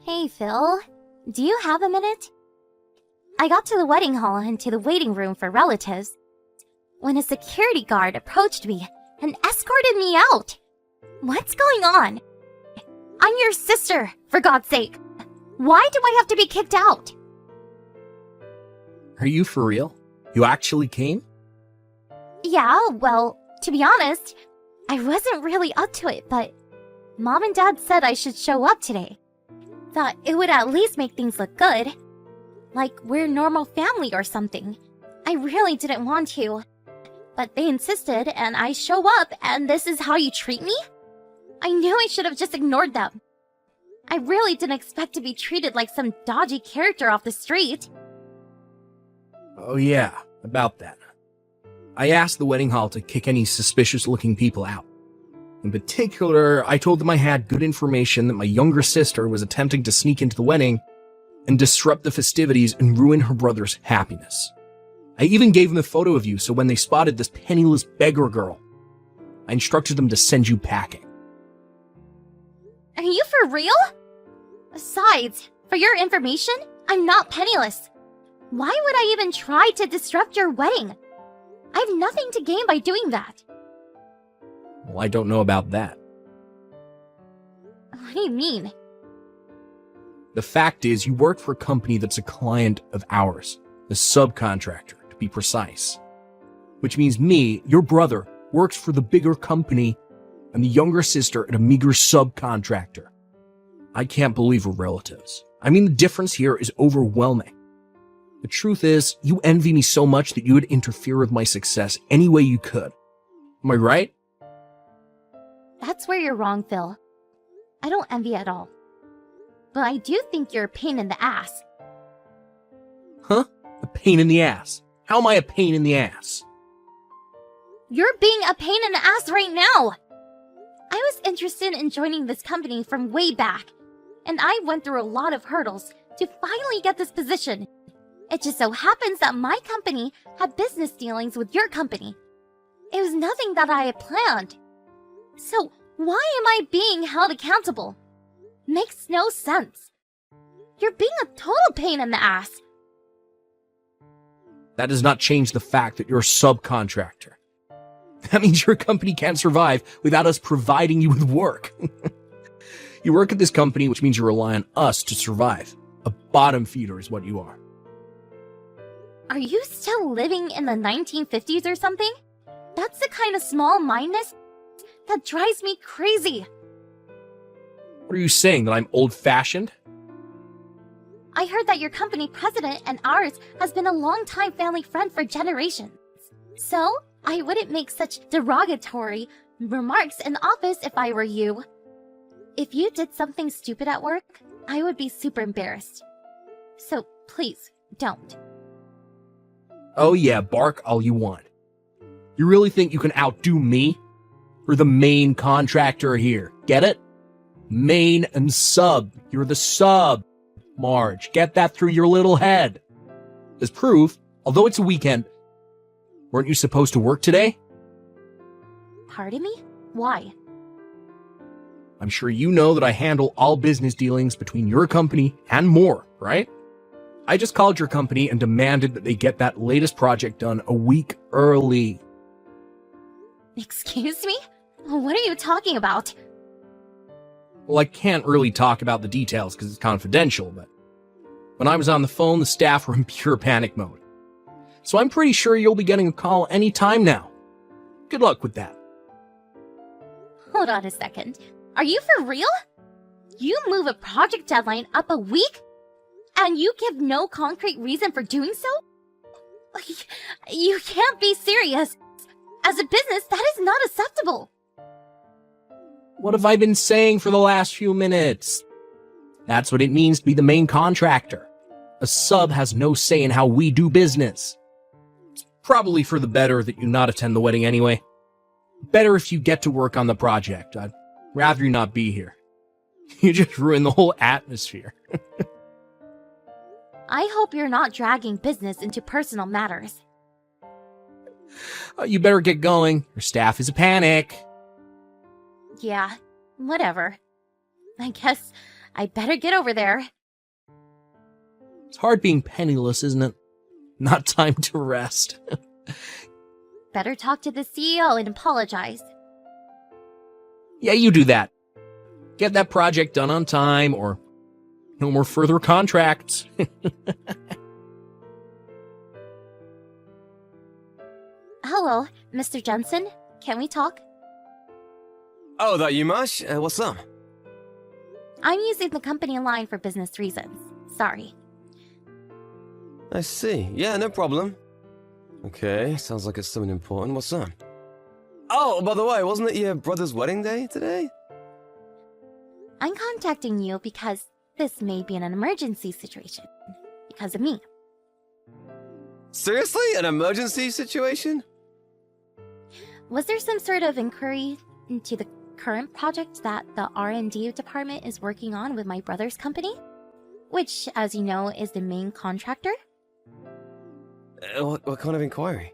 Hey, Phil. Do you have a minute? I got to the wedding hall and to the waiting room for relatives when a security guard approached me and escorted me out. What's going on? I'm your sister, for God's sake. Why do I have to be kicked out? Are you for real? You actually came? Yeah, well, to be honest, I wasn't really up to it, but Mom and Dad said I should show up today. Thought it would at least make things look good. Like we're a normal family or something. I really didn't want to. But they insisted and I show up and this is how you treat me? I knew I should have just ignored them. I really didn't expect to be treated like some dodgy character off the street. Oh yeah, about that. I asked the wedding hall to kick any suspicious-looking people out. In particular, I told them I had good information that my younger sister was attempting to sneak into the wedding and disrupt the festivities and ruin her brother's happiness. I even gave them a photo of you so when they spotted this penniless beggar girl, I instructed them to send you packing. Are you for real? Besides, for your information, I'm not penniless. Why would I even try to disrupt your wedding? I have nothing to gain by doing that. Well, I don't know about that. What do you mean? The fact is, you work for a company that's a client of ours, the subcontractor, to be precise. Which means me, your brother, works for the bigger company and the younger sister at a meager subcontractor. I can't believe we're relatives. I mean, the difference here is overwhelming. The truth is, you envy me so much that you would interfere with my success any way you could. Am I right? That's where you're wrong, Phil. I don't envy at all. But I do think you're a pain in the ass. Huh? A pain in the ass? How am I a pain in the ass? You're being a pain in the ass right now! I was interested in joining this company from way back, and I went through a lot of hurdles to finally get this position. It just so happens that my company had business dealings with your company. It was nothing that I had planned. So why am I being held accountable? Makes no sense. You're being a total pain in the ass. That does not change the fact that you're a subcontractor. That means your company can't survive without us providing you with work. You work at this company, which means you rely on us to survive. A bottom feeder is what you are. Are you still living in the 1950s or something? That's the kind of small-mindedness that drives me crazy. What are you saying, that I'm old-fashioned? I heard that your company president and ours has been a long-time family friend for generations. So, I wouldn't make such derogatory remarks in the office if I were you. If you did something stupid at work, I would be super embarrassed. So, please, don't. Oh yeah, bark all you want. You really think you can outdo me? We're the main contractor here, get it? Main and sub. You're the sub, Marge. Get that through your little head. As proof, although it's a weekend, weren't you supposed to work today? Pardon me? Why? I'm sure you know that I handle all business dealings between your company and more, right? I just called your company and demanded that they get that latest project done a week early. Excuse me? What are you talking about? Well, I can't really talk about the details because it's confidential, but when I was on the phone, the staff were in pure panic mode. So I'm pretty sure you'll be getting a call any time now. Good luck with that. Hold on a second. Are you for real? You move a project deadline up a week? And you give no concrete reason for doing so? You can't be serious. As a business, that is not acceptable. What have I been saying for the last few minutes? That's what it means to be the main contractor. A sub has no say in how we do business. It's probably for the better that you not attend the wedding anyway. Better if you get to work on the project. I'd rather you not be here. You just ruined the whole atmosphere. I hope you're not dragging business into personal matters. You better get going. Your staff is a panic. Yeah, whatever. I guess I better get over there. It's hard being penniless, isn't it? Not time to rest. Better talk to the CEO and apologize. Yeah, you do that. Get that project done on time, or no more further contracts. Hello, Mr. Jensen. Can we talk? Oh, that you, Mash? What's up? I'm using the company line for business reasons. Sorry. I see. Yeah, no problem. Okay, sounds like it's something important. What's up? Oh, by the way, wasn't it your brother's wedding day today? I'm contacting you because this may be an emergency situation. Because of me. Seriously? An emergency situation? Was there some sort of inquiry into the current project that the R&D department is working on with my brother's company? Which, as you know, is the main contractor? What kind of inquiry?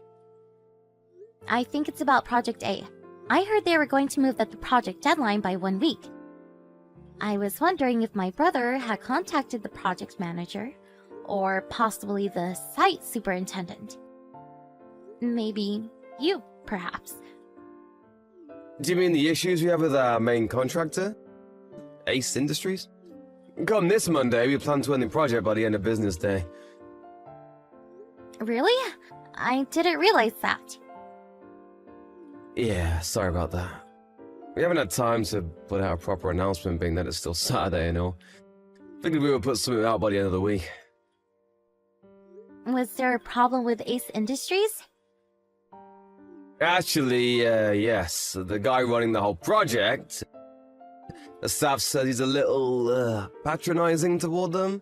I think it's about Project A. I heard they were going to move the project deadline by 1 week. I was wondering if my brother had contacted the project manager, or possibly the site superintendent. Maybe you, perhaps. Do you mean the issues we have with our main contractor? Ace Industries? Come this Monday, we plan to end the project by the end of business day. Really? I didn't realize that. Yeah, sorry about that. We haven't had time to put out a proper announcement, being that it's still Saturday and all. Figured we would put something out by the end of the week. Was there a problem with Ace Industries? Actually, yes. The guy running the whole project, the staff says he's a little, patronizing toward them.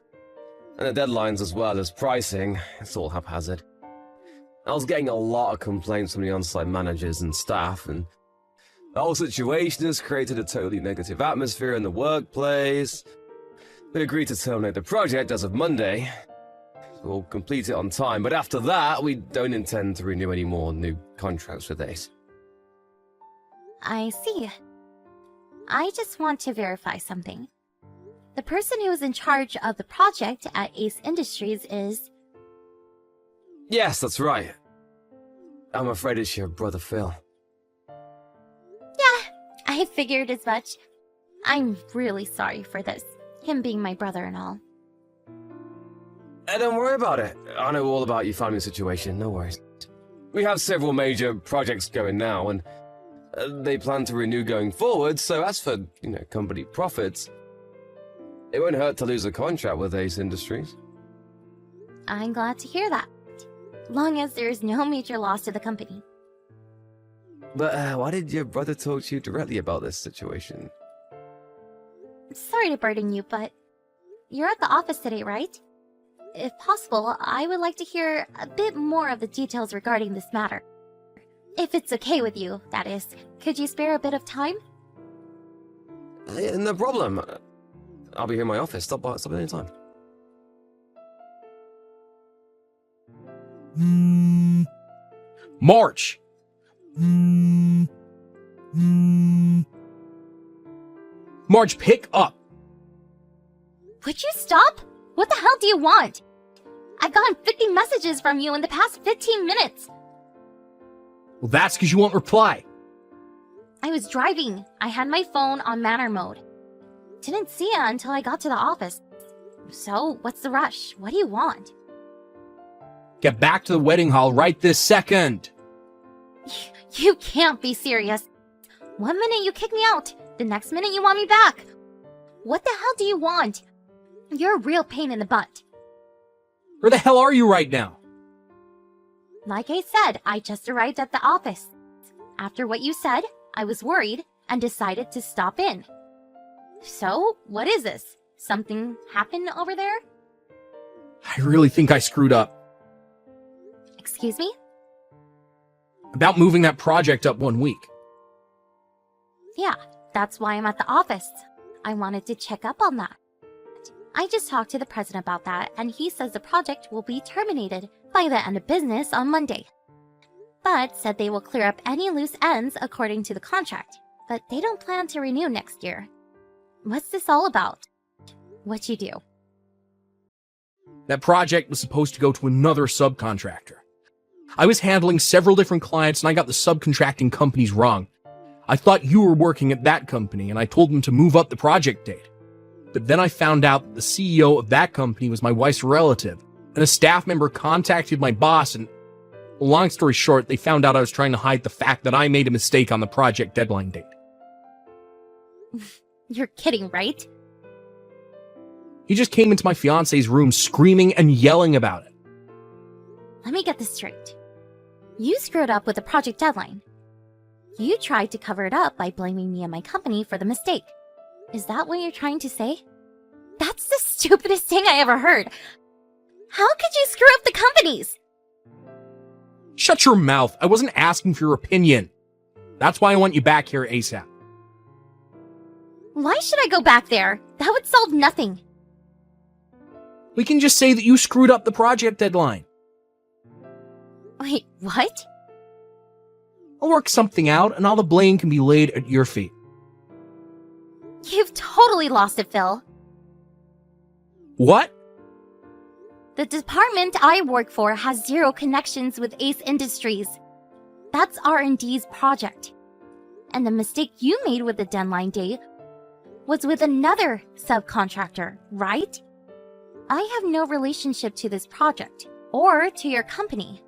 And the deadlines as well as pricing, it's all haphazard. I was getting a lot of complaints from the on-site managers and staff, and the whole situation has created a totally negative atmosphere in the workplace. They agreed to terminate the project as of Monday. We'll complete it on time, but after that, we don't intend to renew any more new contracts with Ace. I see. I just want to verify something. The person who is in charge of the project at Ace Industries is... Yes, that's right. I'm afraid it's your brother Phil. Yeah, I figured as much. I'm really sorry for this, him being my brother and all. Don't worry about it. I know all about your family situation, no worries. We have several major projects going now, and they plan to renew going forward, so as for, company profits, it won't hurt to lose a contract with Ace Industries. I'm glad to hear that. Long as there is no major loss to the company. But why did your brother talk to you directly about this situation? Sorry to burden you, but you're at the office today, right? If possible, I would like to hear a bit more of the details regarding this matter. If it's okay with you, that is. Could you spare a bit of time? No problem. I'll be here in my office. Stop at any time. March! March, pick up! Would you stop? What the hell do you want? I've gotten 50 messages from you in the past 15 minutes. Well, that's because you won't reply. I was driving. I had my phone on manner mode. Didn't see it until I got to the office. So, what's the rush? What do you want? Get back to the wedding hall right this second. You can't be serious. 1 minute you kick me out, the next minute you want me back. What the hell do you want? You're a real pain in the butt. Where the hell are you right now? Like I said, I just arrived at the office. After what you said, I was worried and decided to stop in. So, what is this? Something happened over there? I really think I screwed up. Excuse me? About moving that project up 1 week. Yeah, that's why I'm at the office. I wanted to check up on that. I just talked to the president about that, and he says the project will be terminated by the end of business on Monday. But said they will clear up any loose ends according to the contract, but they don't plan to renew next year. What's this all about? What'd you do? That project was supposed to go to another subcontractor. I was handling several different clients and I got the subcontracting companies wrong. I thought you were working at that company and I told them to move up the project date. But then I found out that the CEO of that company was my wife's relative, and a staff member contacted my boss, and long story short, they found out I was trying to hide the fact that I made a mistake on the project deadline date. You're kidding, right? He just came into my fiance's room screaming and yelling about it. Let me get this straight. You screwed up with the project deadline. You tried to cover it up by blaming me and my company for the mistake. Is that what you're trying to say? That's the stupidest thing I ever heard. How could you screw up the companies? Shut your mouth. I wasn't asking for your opinion. That's why I want you back here ASAP. Why should I go back there? That would solve nothing. We can just say that you screwed up the project deadline. Wait, what? I'll work something out and all the blame can be laid at your feet. You've totally lost it, Phil. What? The department I work for has zero connections with Ace Industries. That's R&D's project. And the mistake you made with the deadline date was with another subcontractor, right? I have no relationship to this project or to your company.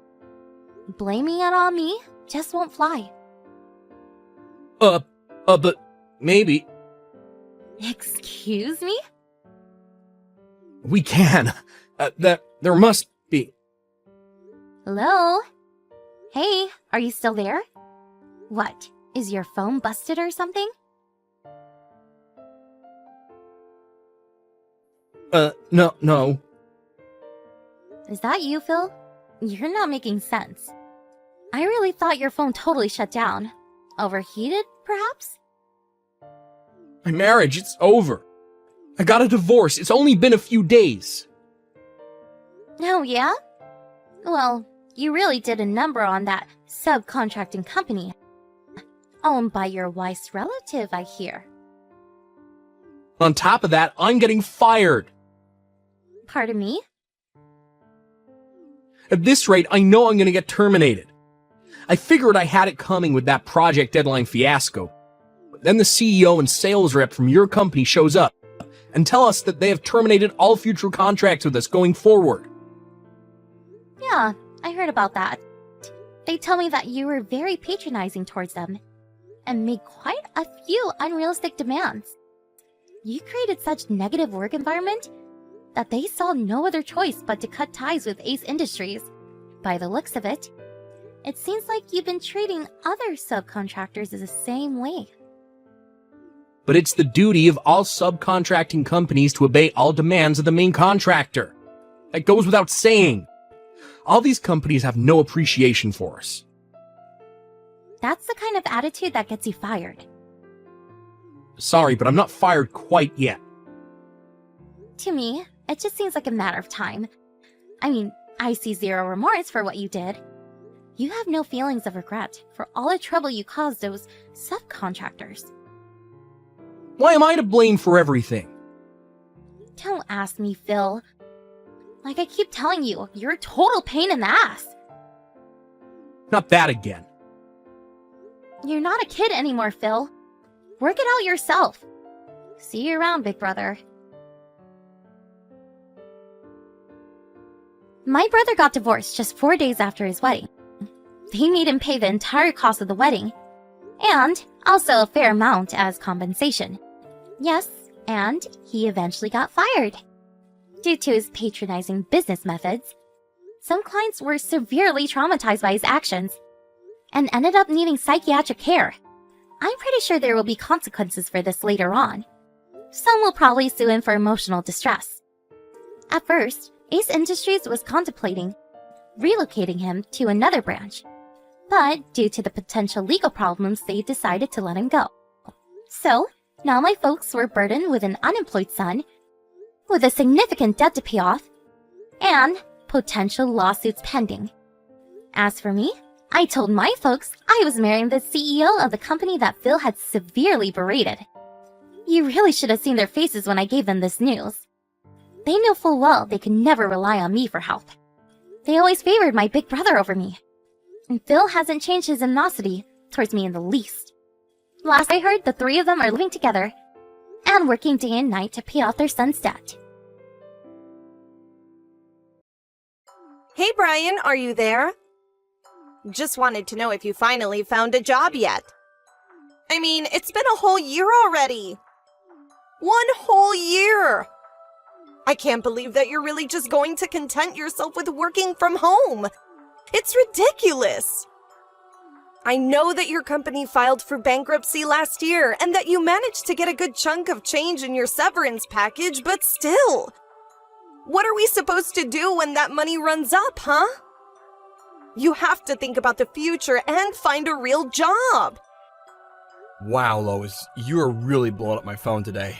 Blaming it on me just won't fly. But maybe. Excuse me? We can. There must be. Hello? Hey, are you still there? What, is your phone busted or something? No. Is that you, Phil? You're not making sense. I really thought your phone totally shut down. Overheated, perhaps? My marriage, it's over. I got a divorce. It's only been a few days. Oh, yeah? Well, you really did a number on that subcontracting company. Owned by your wife's relative, I hear. On top of that, I'm getting fired. Pardon me? At this rate, I know I'm going to get terminated. I figured I had it coming with that project deadline fiasco. But then the CEO and sales rep from your company shows up and tell us that they have terminated all future contracts with us going forward. Yeah, I heard about that. They tell me that you were very patronizing towards them and made quite a few unrealistic demands. You created such negative work environment that they saw no other choice but to cut ties with Ace Industries. By the looks of it, it seems like you've been treating other subcontractors the same way. But it's the duty of all subcontracting companies to obey all demands of the main contractor. That goes without saying. All these companies have no appreciation for us. That's the kind of attitude that gets you fired. Sorry, but I'm not fired quite yet. To me, it just seems like a matter of time. I mean, I see zero remorse for what you did. You have no feelings of regret for all the trouble you caused those subcontractors. Why am I to blame for everything? Don't ask me, Phil. Like I keep telling you, you're a total pain in the ass. Not that again. You're not a kid anymore, Phil. Work it out yourself. See you around, big brother. My brother got divorced just 4 days after his wedding. They made him pay the entire cost of the wedding, and also a fair amount as compensation. Yes, and he eventually got fired. Due to his patronizing business methods, some clients were severely traumatized by his actions and ended up needing psychiatric care. I'm pretty sure there will be consequences for this later on. Some will probably sue him for emotional distress. At first, Ace Industries was contemplating relocating him to another branch, but due to the potential legal problems, they decided to let him go. So, now my folks were burdened with an unemployed son, with a significant debt to pay off, and potential lawsuits pending. As for me, I told my folks I was marrying the CEO of the company that Phil had severely berated. You really should have seen their faces when I gave them this news. They knew full well they could never rely on me for help. They always favored my big brother over me. And Phil hasn't changed his animosity towards me in the least. Last I heard, the three of them are living together and working day and night to pay off their son's debt. Hey Brian, are you there? Just wanted to know if you finally found a job yet. I mean, it's been a whole year already. 1 whole year! I can't believe that you're really just going to content yourself with working from home. It's ridiculous. I know that your company filed for bankruptcy last year and that you managed to get a good chunk of change in your severance package, but still. What are we supposed to do when that money runs up, huh? You have to think about the future and find a real job. Wow, Lois, you are really blowing up my phone today.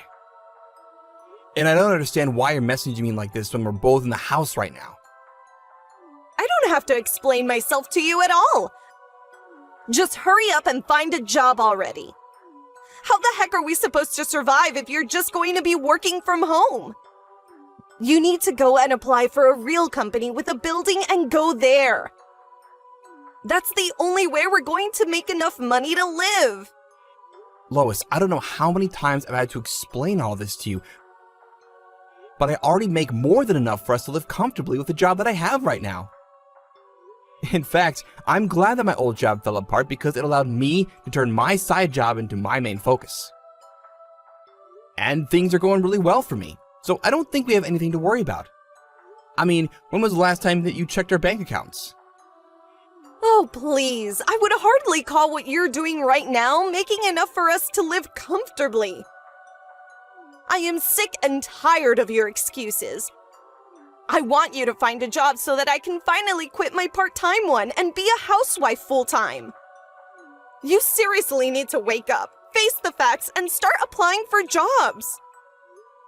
And I don't understand why you're messaging me like this when we're both in the house right now. I don't have to explain myself to you at all. Just hurry up and find a job already. How the heck are we supposed to survive if you're just going to be working from home? You need to go and apply for a real company with a building and go there. That's the only way we're going to make enough money to live. Lois, I don't know how many times I've had to explain all this to you, but I already make more than enough for us to live comfortably with the job that I have right now. In fact, I'm glad that my old job fell apart because it allowed me to turn my side job into my main focus. And things are going really well for me, so I don't think we have anything to worry about. I mean, when was the last time that you checked our bank accounts? Oh, please. I would hardly call what you're doing right now making enough for us to live comfortably. I am sick and tired of your excuses. I want you to find a job so that I can finally quit my part-time one and be a housewife full-time. You seriously need to wake up, face the facts, and start applying for jobs.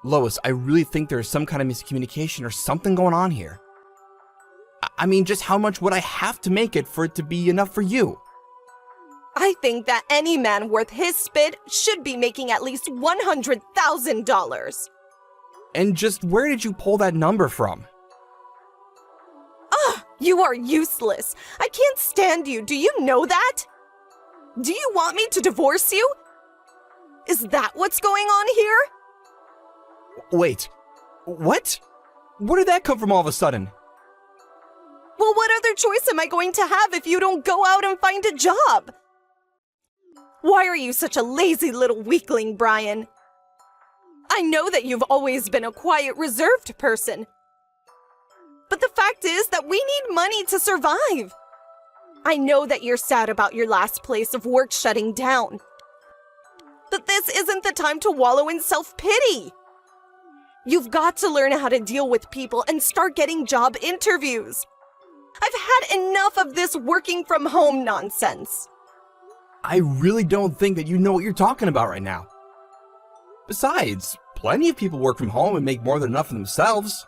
Lois, I really think there is some kind of miscommunication or something going on here. I mean, just how much would I have to make it for it to be enough for you? I think that any man worth his spit should be making at least $100,000. And just where did you pull that number from? You are useless. I can't stand you. Do you know that? Do you want me to divorce you? Is that what's going on here? Wait, what? Where did that come from all of a sudden? Well, what other choice am I going to have if you don't go out and find a job? Why are you such a lazy little weakling, Brian? I know that you've always been a quiet, reserved person. But the fact is that we need money to survive. I know that you're sad about your last place of work shutting down. But this isn't the time to wallow in self-pity. You've got to learn how to deal with people and start getting job interviews. I've had enough of this working from home nonsense. I really don't think that you know what you're talking about right now. Besides, plenty of people work from home and make more than enough for themselves.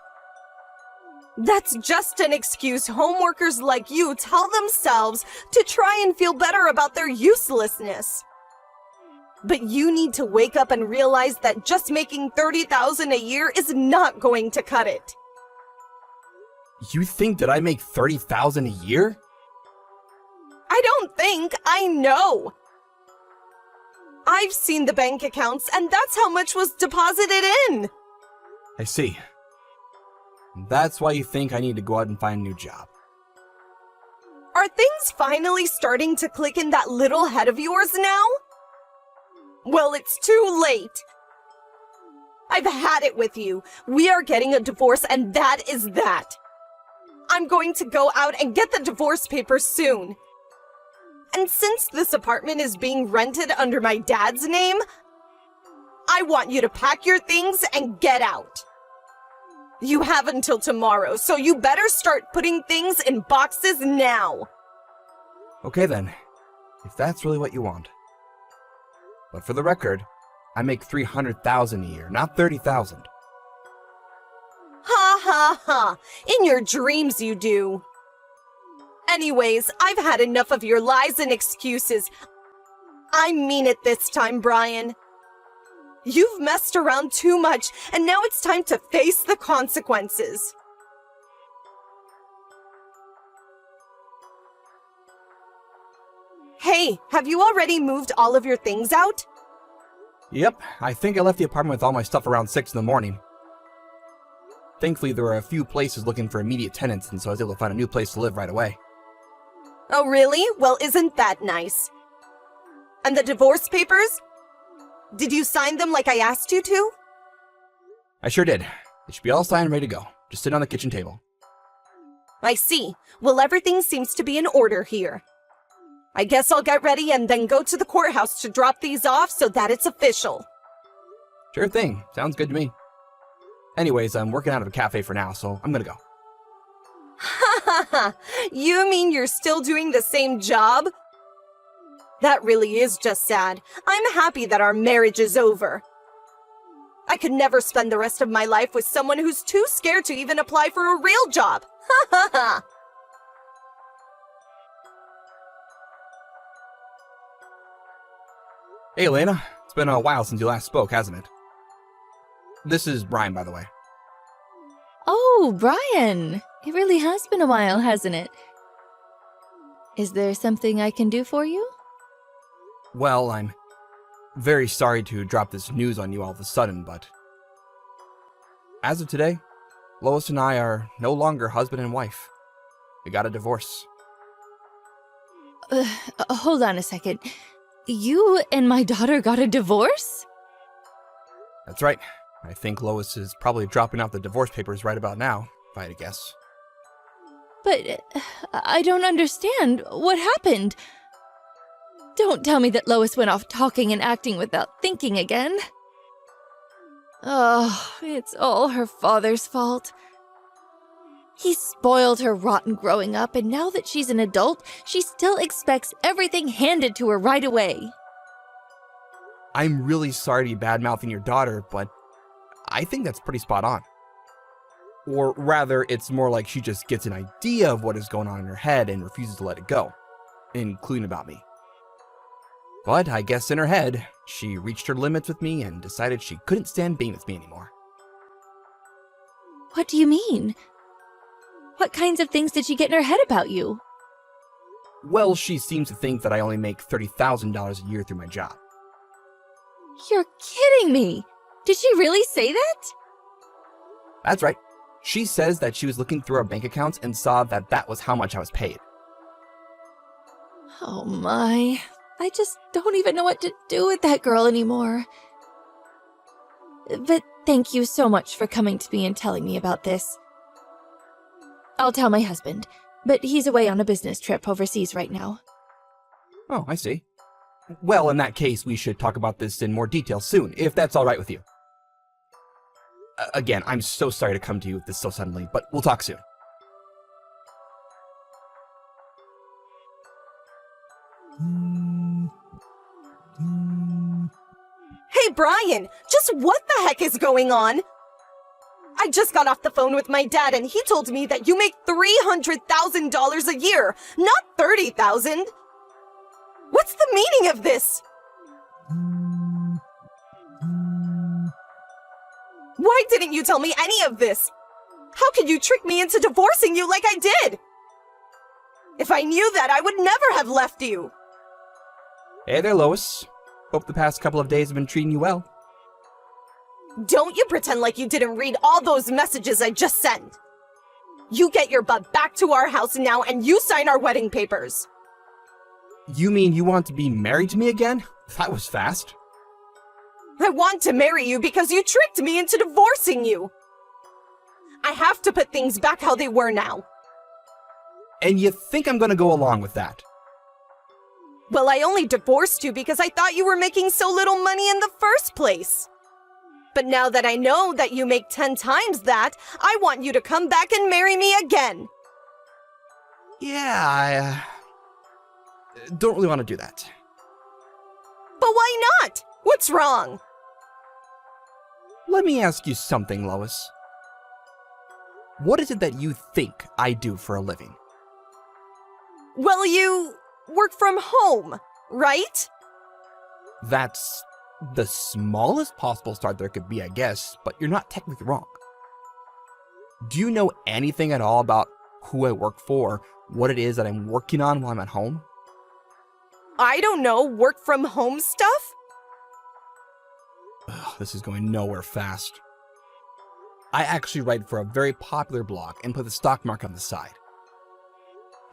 That's just an excuse homeworkers like you tell themselves to try and feel better about their uselessness. But you need to wake up and realize that just making $30,000 a year is not going to cut it. You think that I make $30,000 a year? I don't think, I know. I've seen the bank accounts, and that's how much was deposited in. I see. That's why you think I need to go out and find a new job. Are things finally starting to click in that little head of yours now? Well, it's too late. I've had it with you. We are getting a divorce, and that is that. I'm going to go out and get the divorce papers soon. And since this apartment is being rented under my dad's name, I want you to pack your things and get out. You have until tomorrow, so you better start putting things in boxes now. Okay then, if that's really what you want. But for the record, I make $300,000 a year, not $30,000. Ha ha ha, in your dreams you do. Anyways, I've had enough of your lies and excuses. I mean it this time, Brian. You've messed around too much, and now it's time to face the consequences. Hey, have you already moved all of your things out? Yep, I think I left the apartment with all my stuff around 6 in the morning. Thankfully, there were a few places looking for immediate tenants, and so I was able to find a new place to live right away. Oh, really? Well, isn't that nice? And the divorce papers? Did you sign them like I asked you to? I sure did. They should be all signed and ready to go. Just sit on the kitchen table. I see. Well, everything seems to be in order here. I guess I'll get ready and then go to the courthouse to drop these off so that it's official. Sure thing. Sounds good to me. Anyways, I'm working out of a cafe for now, so I'm gonna go. Ha ha ha! You mean you're still doing the same job? That really is just sad. I'm happy that our marriage is over. I could never spend the rest of my life with someone who's too scared to even apply for a real job. Ha ha ha! Hey, Elena. It's been a while since you last spoke, hasn't it? This is Brian, by the way. Oh, Brian! It really has been a while, hasn't it? Is there something I can do for you? Well, I'm very sorry to drop this news on you all of a sudden, but as of today, Lois and I are no longer husband and wife. We got a divorce. Hold on a second. You and my daughter got a divorce? That's right. I think Lois is probably dropping out the divorce papers right about now, if I had to guess. But I don't understand. What happened? Don't tell me that Lois went off talking and acting without thinking again. Oh, it's all her father's fault. He spoiled her rotten growing up, and now that she's an adult, she still expects everything handed to her right away. I'm really sorry to be bad-mouthing your daughter, but I think that's pretty spot on. Or rather, it's more like she just gets an idea of what is going on in her head and refuses to let it go, including about me. But I guess in her head, she reached her limits with me and decided she couldn't stand being with me anymore. What do you mean? What kinds of things did she get in her head about you? Well, she seems to think that I only make $30,000 a year through my job. You're kidding me! Did she really say that? That's right. She says that she was looking through our bank accounts and saw that that was how much I was paid. Oh my. I just don't even know what to do with that girl anymore. But thank you so much for coming to me and telling me about this. I'll tell my husband, but he's away on a business trip overseas right now. Oh, I see. Well, in that case, we should talk about this in more detail soon, if that's all right with you. Again, I'm so sorry to come to you with this so suddenly, but we'll talk soon. Hey, Brian! Just what the heck is going on? I just got off the phone with my dad and he told me that you make $300,000 a year, not $30,000. What's the meaning of this? Why didn't you tell me any of this? How could you trick me into divorcing you like I did? If I knew that, I would never have left you. Hey there, Lois. Hope the past couple of days have been treating you well. Don't you pretend like you didn't read all those messages I just sent. You get your butt back to our house now and you sign our wedding papers. You mean you want to be married to me again? That was fast. I want to marry you because you tricked me into divorcing you. I have to put things back how they were now. And you think I'm gonna go along with that? Well, I only divorced you because I thought you were making so little money in the first place. But now that I know that you make 10 times that, I want you to come back and marry me again. Yeah, I don't really want to do that. But why not? What's wrong? Let me ask you something, Lois. What is it that you think I do for a living? Well, you work from home, right? That's The smallest possible start there could be, I guess, but you're not technically wrong. Do you know anything at all about who I work for, what it is that I'm working on while I'm at home? I don't know, work from home stuff? Ugh, this is going nowhere fast. I actually write for a very popular blog and put the stock market on the side.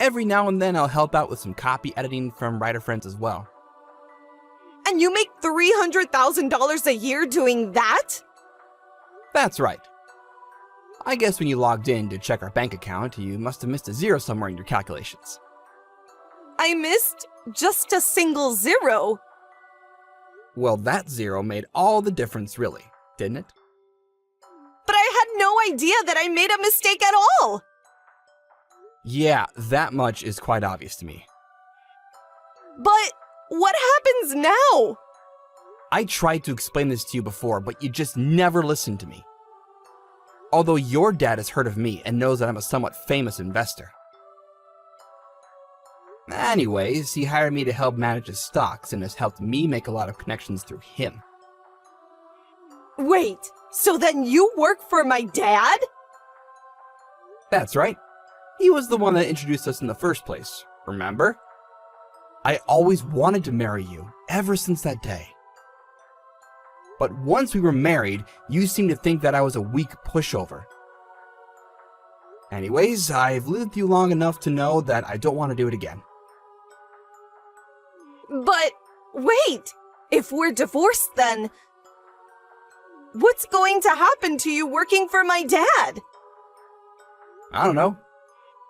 Every now and then I'll help out with some copy editing from writer friends as well. And you make $300,000 a year doing that? That's right. I guess when you logged in to check our bank account, you must have missed a zero somewhere in your calculations. I missed just a single zero. Well, that zero made all the difference, really, didn't it? But I had no idea that I made a mistake at all. Yeah, that much is quite obvious to me. But what happens now? I tried to explain this to you before, but you just never listened to me. Although your dad has heard of me and knows that I'm a somewhat famous investor. Anyways, he hired me to help manage his stocks and has helped me make a lot of connections through him. Wait, so then you work for my dad? That's right. He was the one that introduced us in the first place, remember? I always wanted to marry you, ever since that day. But once we were married, you seemed to think that I was a weak pushover. Anyways, I've lived with you long enough to know that I don't want to do it again. But wait, if we're divorced then, what's going to happen to you working for my dad? I don't know.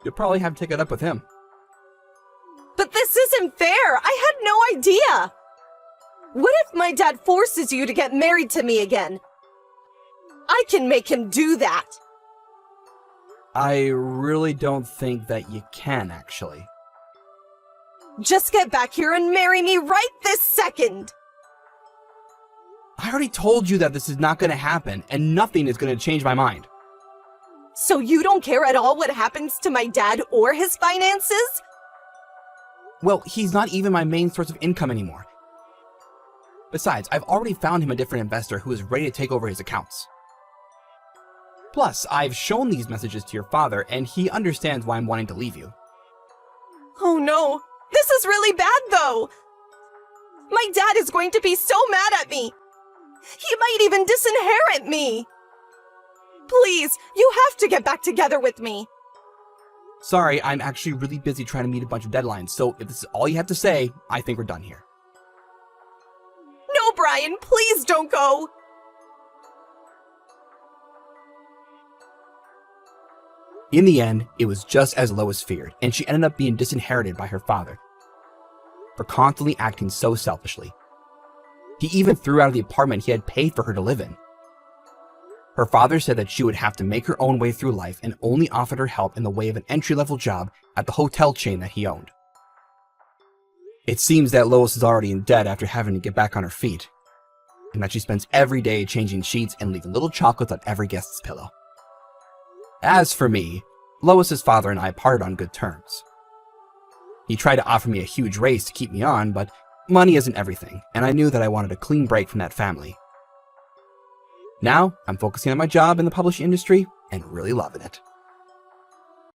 You'll probably have to take it up with him. But this isn't fair. I had no idea. What if my dad forces you to get married to me again? I can make him do that. I really don't think that you can, actually. Just get back here and marry me right this second. I already told you that this is not going to happen, and nothing is going to change my mind. So you don't care at all what happens to my dad or his finances? Well, he's not even my main source of income anymore. Besides, I've already found him a different investor who is ready to take over his accounts. Plus, I've shown these messages to your father, and he understands why I'm wanting to leave you. Oh no, this is really bad though. My dad is going to be so mad at me. He might even disinherit me. Please, you have to get back together with me. Sorry, I'm actually really busy trying to meet a bunch of deadlines, so if this is all you have to say, I think we're done here. No, Brian, please don't go. In the end, it was just as Lois feared, and she ended up being disinherited by her father for constantly acting so selfishly. He even threw out of the apartment he had paid for her to live in. Her father said that she would have to make her own way through life and only offered her help in the way of an entry-level job at the hotel chain that he owned. It seems that Lois is already in debt after having to get back on her feet, and that she spends every day changing sheets and leaving little chocolates on every guest's pillow. As for me, Lois's father and I parted on good terms. He tried to offer me a huge raise to keep me on, but money isn't everything, and I knew that I wanted a clean break from that family. Now, I'm focusing on my job in the publishing industry and really loving it.